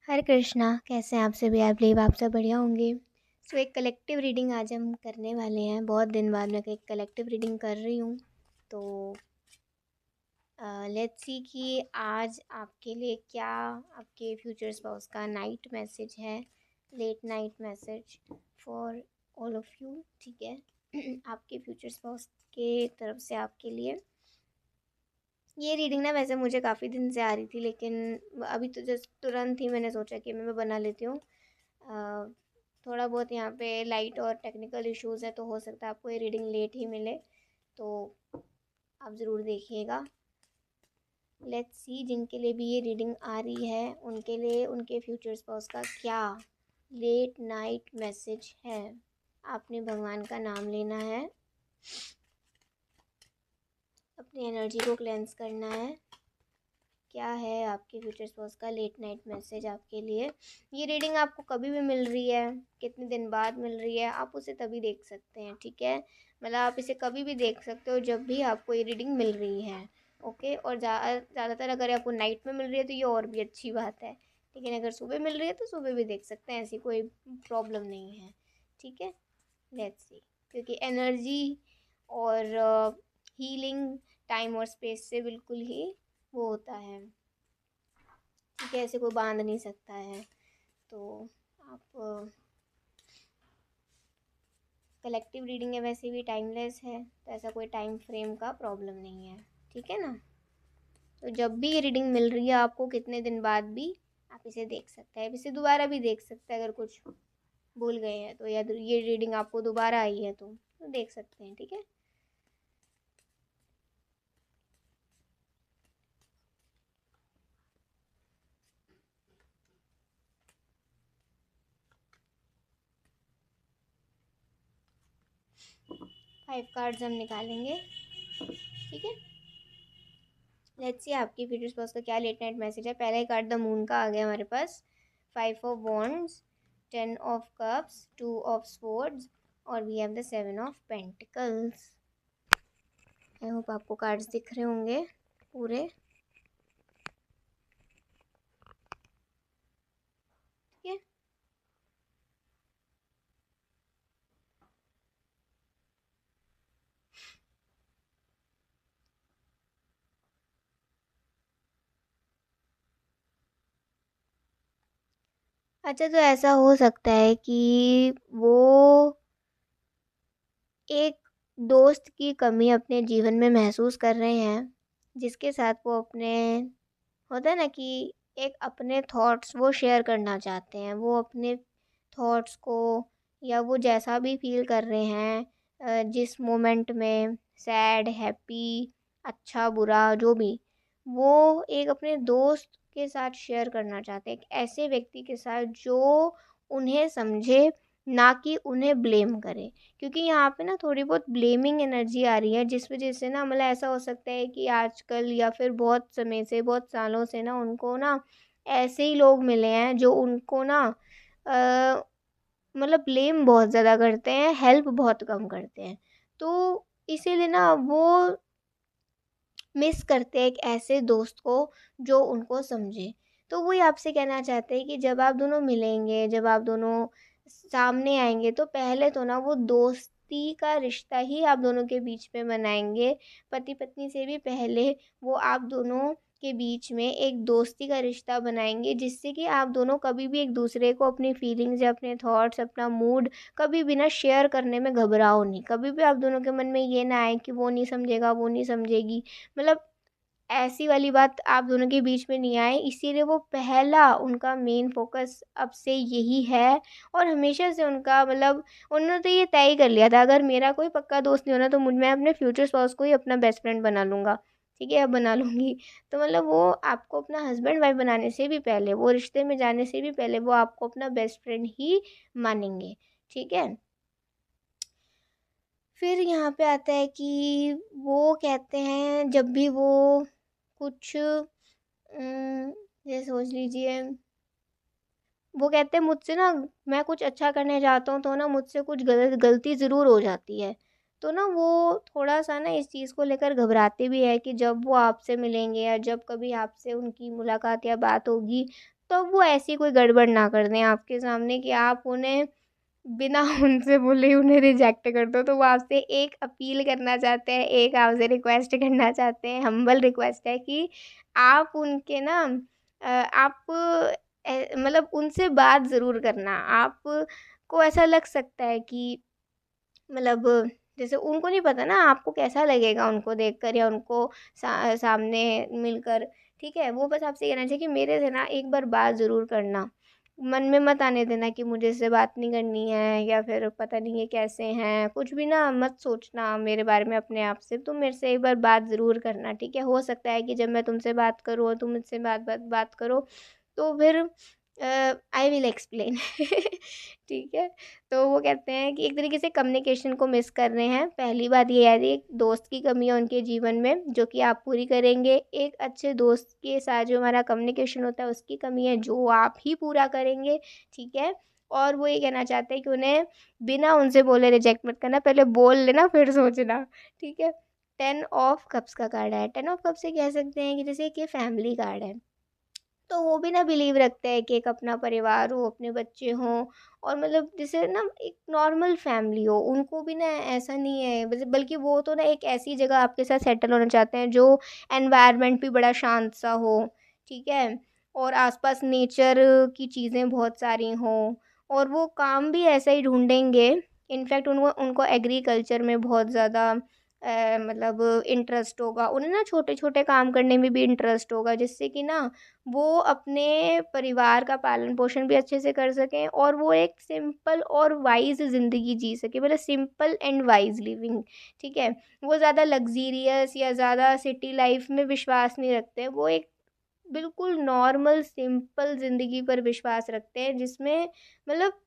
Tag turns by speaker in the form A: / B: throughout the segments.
A: हरे कृष्णा, कैसे हैं आप सभी? आई बिलीव आप सब बढ़िया होंगे। एक कलेक्टिव रीडिंग आज हम करने वाले हैं। बहुत दिन बाद मैं एक कलेक्टिव रीडिंग कर रही हूँ। तो लेट्स सी कि आज आपके लिए क्या आपके फ्यूचर स्पाउस का नाइट मैसेज है, late night message for all of you. ठीक है आपके फ्यूचर स्पाउस के तरफ से आपके लिए ये रीडिंग ना वैसे मुझे काफ़ी दिन से आ रही थी, लेकिन अभी तो जस्ट तुरंत ही मैंने सोचा कि मैं बना लेती हूँ। थोड़ा बहुत यहाँ पे लाइट और टेक्निकल इश्यूज़ है, तो हो सकता है आपको ये रीडिंग लेट ही मिले, तो आप ज़रूर देखिएगा। लेट्स सी जिनके लिए भी ये रीडिंग आ रही है उनके लिए उनके फ्यूचर स्पाउस का क्या लेट नाइट मैसेज है। आपने भगवान का नाम लेना है, अपनी एनर्जी को क्लेंस करना है। क्या है आपके फ्यूचर स्पाउस का लेट नाइट मैसेज आपके लिए। ये रीडिंग आपको कभी भी मिल रही है, कितने दिन बाद मिल रही है, आप उसे तभी देख सकते हैं। ठीक है, मतलब आप इसे कभी भी देख सकते हो जब भी आपको ये रीडिंग मिल रही है। ओके, और ज़्यादातर अगर आपको नाइट में मिल रही है तो ये और भी अच्छी बात है, लेकिन अगर सुबह मिल रही है तो सुबह भी देख सकते हैं, ऐसी कोई प्रॉब्लम नहीं है। ठीक है, लेट्स सी, क्योंकि एनर्जी और हीलिंग टाइम और स्पेस से बिल्कुल ही वो होता है। ठीक है, ऐसे कोई बांध नहीं सकता है। तो आप कलेक्टिव रीडिंग है, वैसे भी टाइमलेस है, तो ऐसा कोई टाइम फ्रेम का प्रॉब्लम नहीं है। ठीक है ना, तो जब भी ये रीडिंग मिल रही है आपको, कितने दिन बाद भी आप इसे देख सकते हैं, इसे दोबारा भी देख सकते हैं। अगर कुछ भूल गए हैं तो, या ये रीडिंग आपको दोबारा आई है तो देख सकते हैं। ठीक है, 5 कार्ड्स हम निकालेंगे। ठीक है, लेट्स सी आपकी फ्यूचर स्पाउस का क्या लेट नाइट मैसेज है। पहला ही कार्ड द मून का आ गया हमारे पास, 5 of wands, 10 of cups, 2 of swords, और we have the 7 of pentacles. I hope आपको कार्ड्स दिख रहे होंगे पूरे। ठीक है, अच्छा, तो ऐसा हो सकता है कि वो एक दोस्त की कमी अपने जीवन में महसूस कर रहे हैं, जिसके साथ वो अपने, होता है ना कि एक अपने थॉट्स वो शेयर करना चाहते हैं। वो अपने थॉट्स को, या वो जैसा भी फील कर रहे हैं, जिस मोमेंट में सैड हैप्पी, अच्छा बुरा जो भी, वो एक अपने दोस्त के साथ शेयर करना चाहते हैं, एक ऐसे व्यक्ति के साथ जो उन्हें समझे, ना कि उन्हें ब्लेम करे। क्योंकि यहाँ पे ना थोड़ी बहुत ब्लेमिंग एनर्जी आ रही है, जिस वजह से ना मतलब ऐसा हो सकता है कि आजकल या फिर बहुत समय से, बहुत सालों से ना उनको ना ऐसे ही लोग मिले हैं जो उनको ना मतलब ब्लेम बहुत ज़्यादा करते हैं, हेल्प बहुत कम करते हैं। तो इसीलिए ना वो मिस करते हैं एक ऐसे दोस्त को जो उनको समझे। तो वही आपसे कहना चाहते हैं कि जब आप दोनों मिलेंगे, जब आप दोनों सामने आएंगे, तो पहले तो ना वो दोस्ती का रिश्ता ही आप दोनों के बीच में बनाएंगे। पति पत्नी से भी पहले वो आप दोनों के बीच में एक दोस्ती का रिश्ता बनाएंगे, जिससे कि आप दोनों कभी भी एक दूसरे को अपनी फीलिंग्स या अपने थॉट्स, अपना मूड कभी भी ना शेयर करने में घबराओ नहीं। कभी भी आप दोनों के मन में ये ना आए कि वो नहीं समझेगा, वो नहीं समझेगी, मतलब ऐसी वाली बात आप दोनों के बीच में नहीं आए। इसीलिए वो पहला उनका मेन फोकस अब से यही है, और हमेशा से उनका मतलब उन्होंने तो ये तय ही कर लिया था, अगर मेरा कोई पक्का दोस्त नहीं होना तो मैं अपने फ्यूचर स्पाउस को ही अपना बेस्ट फ्रेंड बना लूँगा। ठीक है, अब बना लूँगी। तो मतलब वो आपको अपना हस्बैंड वाइफ बनाने से भी पहले, वो रिश्ते में जाने से भी पहले, वो आपको अपना बेस्ट फ्रेंड ही मानेंगे। ठीक है, फिर यहाँ पे आता है कि वो कहते हैं जब भी वो कुछ ये सोच लीजिए, वो कहते हैं मुझसे ना, मैं कुछ अच्छा करने जाता हूँ तो ना मुझसे कुछ गलती ज़रूर हो जाती है। तो ना वो थोड़ा सा ना इस चीज़ को लेकर घबराते भी है कि जब वो आपसे मिलेंगे, या जब कभी आपसे उनकी मुलाकात या बात होगी, तो वो ऐसी कोई गड़बड़ ना कर दें आपके सामने कि आप उन्हें बिना उनसे बोले ही उन्हें रिजेक्ट कर दो। तो वो आपसे एक अपील करना चाहते हैं, एक आपसे रिक्वेस्ट करना चाहते हैं, हम्बल रिक्वेस्ट है कि आप उनके ना आप मतलब उनसे बात ज़रूर करना। आपको ऐसा लग सकता है कि मतलब जैसे उनको नहीं पता ना आपको कैसा लगेगा उनको देखकर या उनको सामने मिलकर, ठीक है? वो बस आपसे कहना चाहिए कि मेरे से ना एक बार बात ज़रूर करना। मन में मत आने देना कि मुझे इससे बात नहीं करनी है या फिर पता नहीं ये कैसे हैं, कुछ भी ना मत सोचना मेरे बारे में अपने आप से। तुम मेरे से एक बार बात ज़रूर करना, ठीक है? हो सकता है कि जब मैं तुमसे बात करूँ और तुम मुझसे बात करो तो फिर आई विल एक्सप्लेन ठीक है? तो वो कहते हैं कि एक तरीके से कम्युनिकेशन को मिस कर रहे हैं। पहली बात ये है कि एक दोस्त की कमी है उनके जीवन में जो कि आप पूरी करेंगे। एक अच्छे दोस्त के साथ जो हमारा कम्युनिकेशन होता है उसकी कमी है जो आप ही पूरा करेंगे, ठीक है? और वो ये कहना चाहते हैं कि उन्हें बिना उनसे बोले रिजेक्ट मत करना, पहले बोल लेना फिर सोचना, ठीक है? 10 ऑफ कप्स का कार्ड है। 10 ऑफ कप्स से कह सकते हैं कि जैसे कि फैमिली कार्ड है। तो वो भी ना बिलीव रखते हैं कि एक अपना परिवार हो, अपने बच्चे हों और मतलब जैसे ना एक नॉर्मल फैमिली हो। उनको भी ना ऐसा नहीं है बल्कि वो तो ना एक ऐसी जगह आपके साथ सेटल होना चाहते हैं जो एनवायरनमेंट भी बड़ा शांत सा हो, ठीक है? और आसपास नेचर की चीज़ें बहुत सारी हों और वो काम भी ऐसा ही ढूँढेंगे। इनफैक्ट उनको उनको एग्रीकल्चर में बहुत ज़्यादा मतलब इंटरेस्ट होगा। उन्हें ना छोटे-छोटे काम करने में भी इंटरेस्ट होगा जिससे कि ना वो अपने परिवार का पालन-पोषण भी अच्छे से कर सकें और वो एक सिंपल और वाइज़ ज़िंदगी जी सकें, मतलब सिंपल एंड वाइज़ लिविंग, ठीक है? वो ज़्यादा लग्ज़रियस या ज़्यादा सिटी लाइफ़ में विश्वास नहीं रखते हैं, वो एक बिल्कुल नॉर्मल सिंपल ज़िंदगी पर विश्वास रखते हैं जिसमें मतलब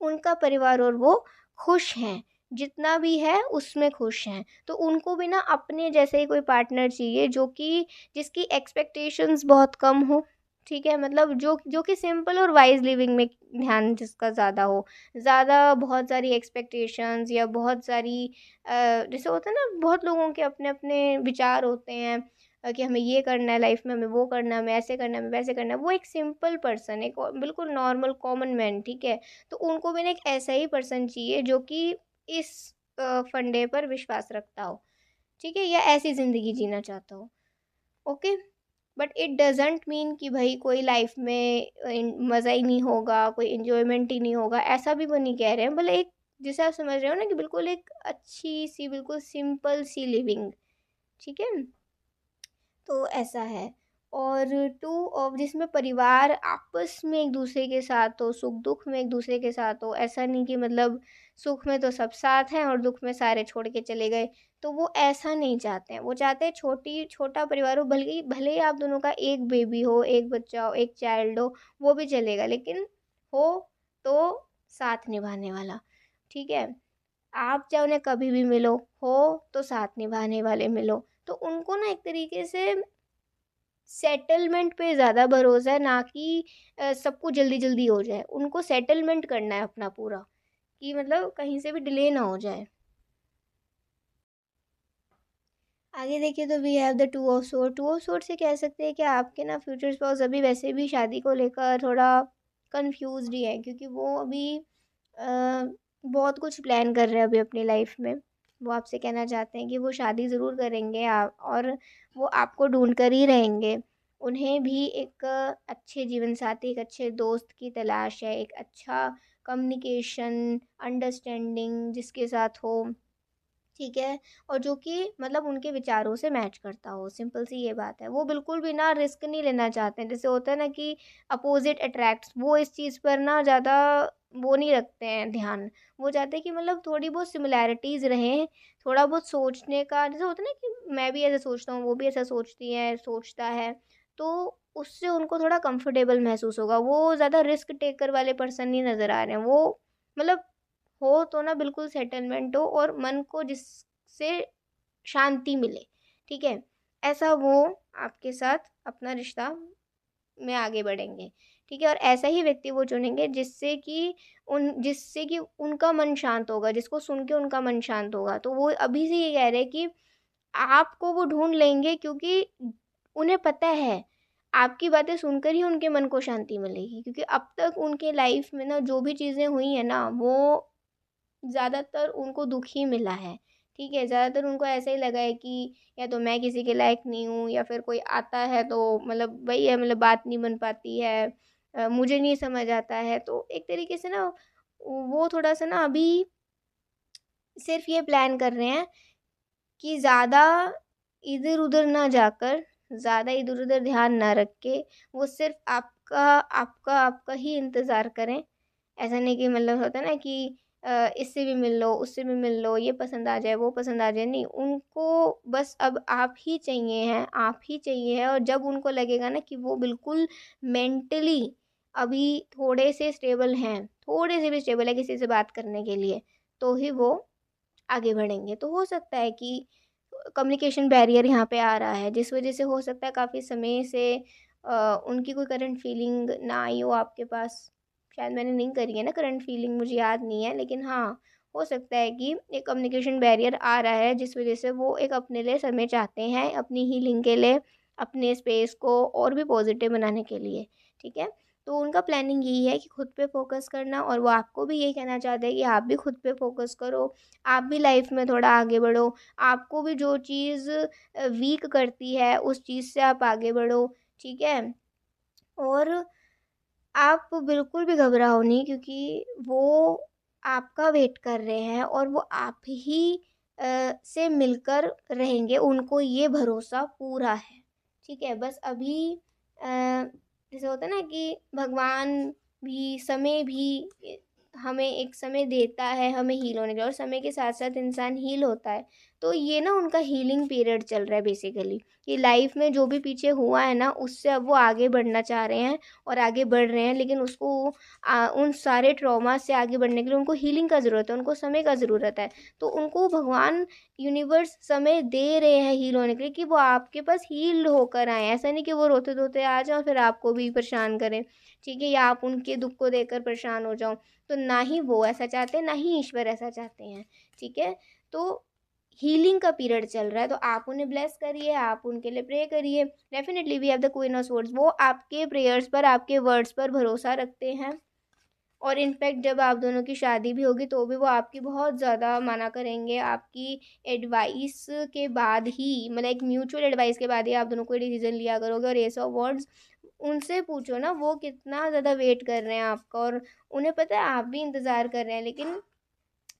A: उनका परिवार और वो खुश हैं, जितना भी है उसमें खुश हैं। तो उनको भी ना अपने जैसे ही कोई पार्टनर चाहिए जो कि जिसकी एक्सपेक्टेशंस बहुत कम हो, ठीक है? मतलब जो कि सिंपल और वाइज़ लिविंग में ध्यान जिसका ज़्यादा हो। ज़्यादा बहुत सारी एक्सपेक्टेशंस या बहुत सारी जैसे होता है ना बहुत लोगों के अपने-अपने विचार होते हैं कि हमें ये करना है लाइफ़ में, हमें वो करना है, हमें ऐसे करना है, हमें वैसे करना है। वो एक सिंपल पर्सन, एक बिल्कुल नॉर्मल कॉमन मैन, ठीक है? तो उनको भी ना एक ऐसा ही पर्सन चाहिए जो कि इस फंडे पर विश्वास रखता हो, ठीक है? या ऐसी ज़िंदगी जीना चाहता हो, okay? But it doesn't mean कि भई कोई लाइफ़ में मज़ा ही नहीं होगा, कोई एन्जॉयमेंट ही नहीं होगा, ऐसा भी वो नहीं कह रहे हैं। मतलब एक जिसे आप समझ रहे हो ना कि बिल्कुल एक अच्छी-सी बिल्कुल सिंपल सी लिविंग, ठीक है? तो ऐसा है। और 2 ऑफ जिसमें परिवार आपस में एक-दूसरे के साथ हो, सुख-दुःख में एक-दूसरे के साथ हो। ऐसा नहीं कि मतलब सुख में तो सब साथ हैं और दुःख में सारे छोड़ के चले गए। तो वो ऐसा नहीं चाहते हैं। वो चाहते हैं छोटा परिवार हो, भले भले ही आप दोनों का एक बेबी हो, एक बच्चा हो, एक चाइल्ड हो, वो भी चलेगा। लेकिन हो तो साथ निभाने वाला, ठीक है? आप चाहे उन्हें कभी भी मिलो, हो तो साथ निभाने वाले मिलो। तो उनको ना एक तरीके से सेटलमेंट पे ज़्यादा भरोसा है, ना कि सब कुछ जल्दी-जल्दी हो जाए। उनको सेटलमेंट करना है अपना पूरा, कि मतलब कहीं से भी डिले ना हो जाए। आगे देखिए तो we have the two of sword. Two of sword से कह सकते हैं कि आपके ना फ्यूचर स्पाउस अभी वैसे भी शादी को लेकर थोड़ा कन्फ्यूज़्ड ही है क्योंकि वो अभी बहुत कुछ प्लान कर रहे हैं अभी अपनी लाइफ में। वो आपसे कहना चाहते हैं कि वो शादी ज़रूर करेंगे आप और वो आपको ढूँढ कर ही रहेंगे। उन्हें भी एक अच्छे जीवनसाथी, एक अच्छे दोस्त की तलाश है, एक अच्छा कम्युनिकेशन, अंडरस्टैंडिंग जिसके साथ हो, ठीक है? और जो कि मतलब उनके विचारों से मैच करता हो, सिंपल सी ये बात है। वो बिल्कुल भी ना रिस्क नहीं लेना चाहते हैं। जैसे होता है ना कि अपोज़िट अट्रैक्ट्स, वो इस चीज़ पर ना ज़्यादा वो नहीं रखते हैं ध्यान। वो चाहते हैं कि मतलब थोड़ी बहुत सिमिलैरिटीज़ रहें, थोड़ा बहुत सोचने का जैसे होता है ना कि मैं भी ऐसे सोचता हूँ, वो भी ऐसा सोचती है, सोचता है, तो उससे उनको थोड़ा कंफर्टेबल महसूस होगा। वो ज़्यादा रिस्क टेकर वाले पर्सन नहीं नज़र आ रहे हैं। वो मतलब हो तो ना बिल्कुल सेटलमेंट हो और मन को जिससे शांति मिले, ठीक है? ऐसा वो आपके साथ अपना रिश्ता में आगे बढ़ेंगे, ठीक है? और ऐसा ही व्यक्ति वो चुनेंगे जिससे कि उनका मन शांत होगा, जिसको सुन के उनका मन शांत होगा। तो वो अभी से ये कह रहे हैं कि आपको वो ढूँढ लेंगे क्योंकि उन्हें पता है, आपकी बातें सुनकर ही उनके मन को शांति मिलेगी, क्योंकि अब तक उनके लाइफ में ना जो भी चीज़ें हुई हैं ना, वो ज़्यादातर उनको दुःख ही मिला है, ठीक है? ज़्यादातर उनको ऐसा ही लगा है कि या तो मैं किसी के लायक नहीं हूँ, या फिर कोई आता है तो मतलब वही है, मतलब बात नहीं बन पाती है, मुझे नहीं समझ आता है। तो एक तरीके से ना वो थोड़ा-सा ना अभी सिर्फ़ ये प्लान कर रहे हैं कि ज़्यादा इधर-उधर ना जाकर, ज़्यादा इधर-उधर ध्यान ना रख के, वो सिर्फ़ आपका ही इंतज़ार करें। ऐसा नहीं कि मतलब होता है ना कि इससे भी मिल लो, उससे भी मिल लो, ये पसंद आ जाए, वो पसंद आ जाए, नहीं, उनको बस अब आप ही चाहिए हैं, आप ही चाहिए हैं। और जब उनको लगेगा ना कि वो बिल्कुल मेंटली अभी थोड़े से स्टेबल हैं, थोड़े से भी स्टेबल है किसी से बात करने के लिए, तो ही वो आगे बढ़ेंगे। तो हो सकता है कि कम्युनिकेशन बैरियर यहाँ पे आ रहा है, जिस वजह से हो सकता है काफ़ी समय से उनकी कोई करंट फीलिंग ना आई हो आपके पास। शायद मैंने नहीं करी है ना करंट फीलिंग, मुझे याद नहीं है, लेकिन हाँ, हो सकता है कि एक कम्युनिकेशन बैरियर आ रहा है, जिस वजह से वो एक अपने लिए समय चाहते हैं, अपनी हीलिंग के लिए, अपने स्पेस को और भी पॉजिटिव बनाने के लिए, ठीक है? तो उनका प्लानिंग यही है कि खुद पे फ़ोकस करना, और वो आपको भी यही कहना चाहते हैं कि आप भी खुद पे फ़ोकस करो, आप भी लाइफ़ में थोड़ा आगे बढ़ो। आपको भी जो चीज़ वीक करती है, उस चीज़ से आप आगे बढ़ो, ठीक है? और आप बिल्कुल भी घबराओ नहीं, क्योंकि वो आपका वेट कर रहे हैं, और वो आप ही से मिलकर रहेंगे, उनको ये भरोसा पूरा है, ठीक है? बस अभी जैसे होता है ना कि भगवान भी, समय भी हमें एक समय देता है हमें हील होने के लिए, और समय के साथ-साथ इंसान हील होता है। तो ये ना उनका हीलिंग पीरियड चल रहा है बेसिकली, कि लाइफ़ में जो भी पीछे हुआ है ना, उससे अब वो आगे बढ़ना चाह रहे हैं और आगे बढ़ रहे हैं, लेकिन उसको उन सारे ट्रॉमा से आगे बढ़ने के लिए उनको हीलिंग का ज़रूरत है, उनको समय का ज़रूरत है। तो उनको भगवान, यूनिवर्स समय दे रहे हैं हील होने के लिए, कि वो आपके पास हील्ड होकर आएँ। ऐसा नहीं कि वो रोते-धोते आ जाएँ और फिर आपको भी परेशान करें, ठीक है? या आप उनके दुःख को देखकर परेशान हो जाओ। तो ना ही वो ऐसा चाहते हैं, ना ही ईश्वर ऐसा चाहते हैं, ठीक है? तो हीलिंग का पीरियड चल रहा है, तो आप उन्हें ब्लेस करिए, आप उनके लिए प्रे करिए। Definitely we have the queen of swords, वो आपके प्रेयर्स पर, आपके वर्ड्स पर भरोसा रखते हैं। और इनफैक्ट जब आप दोनों की शादी भी होगी, तो भी वो आपकी बहुत ज़्यादा माना करेंगे। आपकी एडवाइस के बाद ही, मतलब एक म्यूचुअल एडवाइस के बाद ही आप दोनों कोई डिसीज़न लिया करोगे। और एस ऑफ वॉन्ड्स, उनसे पूछो ना, वो कितना ज़्यादा वेट कर रहे हैं आपका, और उन्हें पता है आप भी इंतज़ार कर रहे हैं, लेकिन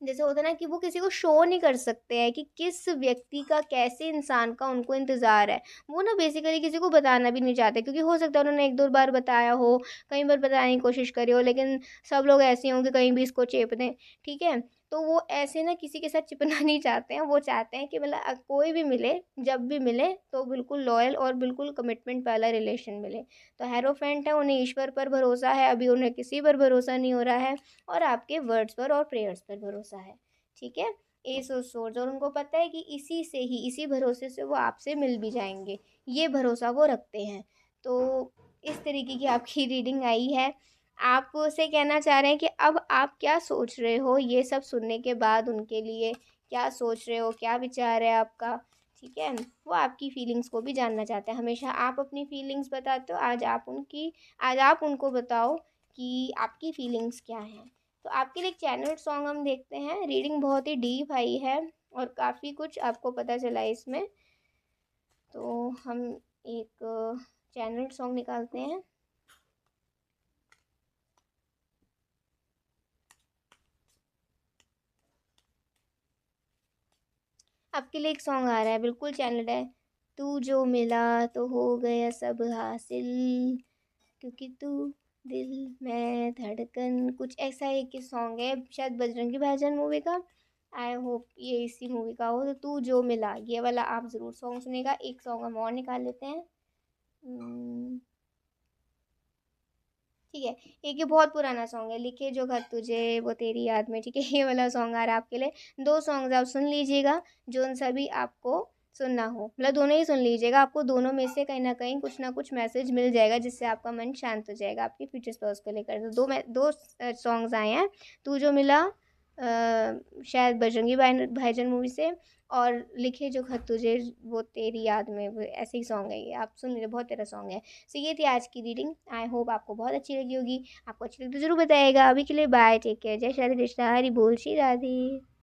A: जैसे होता है ना कि वो किसी को शो नहीं कर सकते हैं कि किस व्यक्ति का, कैसे इंसान का उनको इंतज़ार है। वो ना बेसिकली किसी को बताना भी नहीं चाहते, क्योंकि हो सकता है उन्होंने 1-2 बार बताया हो, कई बार बताने की कोशिश करी हो, लेकिन सब लोग ऐसे हों कि कहीं भी इसको चेप दें, ठीक है? तो वो ऐसे ना किसी के साथ चिपना नहीं चाहते हैं, वो चाहते हैं कि मतलब कोई भी मिले, जब भी मिले तो बिल्कुल लॉयल और बिल्कुल कमिटमेंट वाला रिलेशन मिले। तो हेरोफेंट है, उन्हें ईश्वर पर भरोसा है, अभी उन्हें किसी पर भरोसा नहीं हो रहा है, और आपके वर्ड्स पर और प्रेयर्स पर भरोसा है, ठीक है? एस ऑफ सोर्ड्स, और उनको पता है कि इसी से ही, इसी भरोसे से वो आपसे मिल भी जाएँगे, ये भरोसा वो रखते हैं। तो इस तरीके की आपकी रीडिंग आई है। आपसे कहना चाह रहे हैं कि अब आप क्या सोच रहे हो ये सब सुनने के बाद उनके लिए? क्या सोच रहे हो? क्या विचार है आपका? ठीक है? वो आपकी फीलिंग्स को भी जानना चाहते हैं। हमेशा आप अपनी फीलिंग्स बताते हो, आज आप उनको बताओ कि आपकी फीलिंग्स क्या हैं। तो आपके लिए एक चैनल सॉन्ग हम देखते हैं। रीडिंग बहुत ही डीप आई है और काफ़ी कुछ आपको पता चला है इसमें। तो हम एक चैनल सॉन्ग निकालते हैं। आपके लिए एक सॉन्ग आ रहा है, बिल्कुल चैनल है। तू जो मिला तो हो गया सब हासिल, क्योंकि तू दिल में धड़कन, कुछ ऐसा एक ही सॉन्ग है, शायद बजरंगी भाईजान मूवी का। आई होप ये इसी मूवी का हो। तो तू जो मिला, ये वाला आप ज़रूर सॉन्ग सुनेगा। एक सॉन्ग हम और निकाल लेते हैं। ठीक है, एक ये बहुत पुराना सॉन्ग है, लिखे जो खत तुझे वो तेरी याद में, ठीक है? ये वाला सॉन्ग आ रहा है आपके लिए। 2 सॉन्ग्स आप सुन लीजिएगा, जोन-सा भी आपको सुनना हो। मतलब दोनों ही सुन लीजिएगा, आपको दोनों में से कहीं न कहीं कुछ ना कुछ मैसेज मिल जाएगा, जिससे आपका मन शांत हो जाएगा आपके फ्यूचर स्पर्स को लेकर। तो 2 सॉन्ग्स आए हैं, तू जो मिला शायद बजरंगी भाईजान मूवी से, और लिखे जो खत तुझे वो तेरी याद में, वो ऐसे ही सॉन्ग है ये, आप सुन लीजिए, बहुत प्यारा सॉन्ग है। सो ये थी आज की रीडिंग, आई होप आपको बहुत अच्छी लगी होगी। आपको अच्छी लगी तो ज़रूर बताइएगा। अभी के लिए बाय, टेक केयर, जय श्री कृष्णा, हरि बोल, श्री राधे।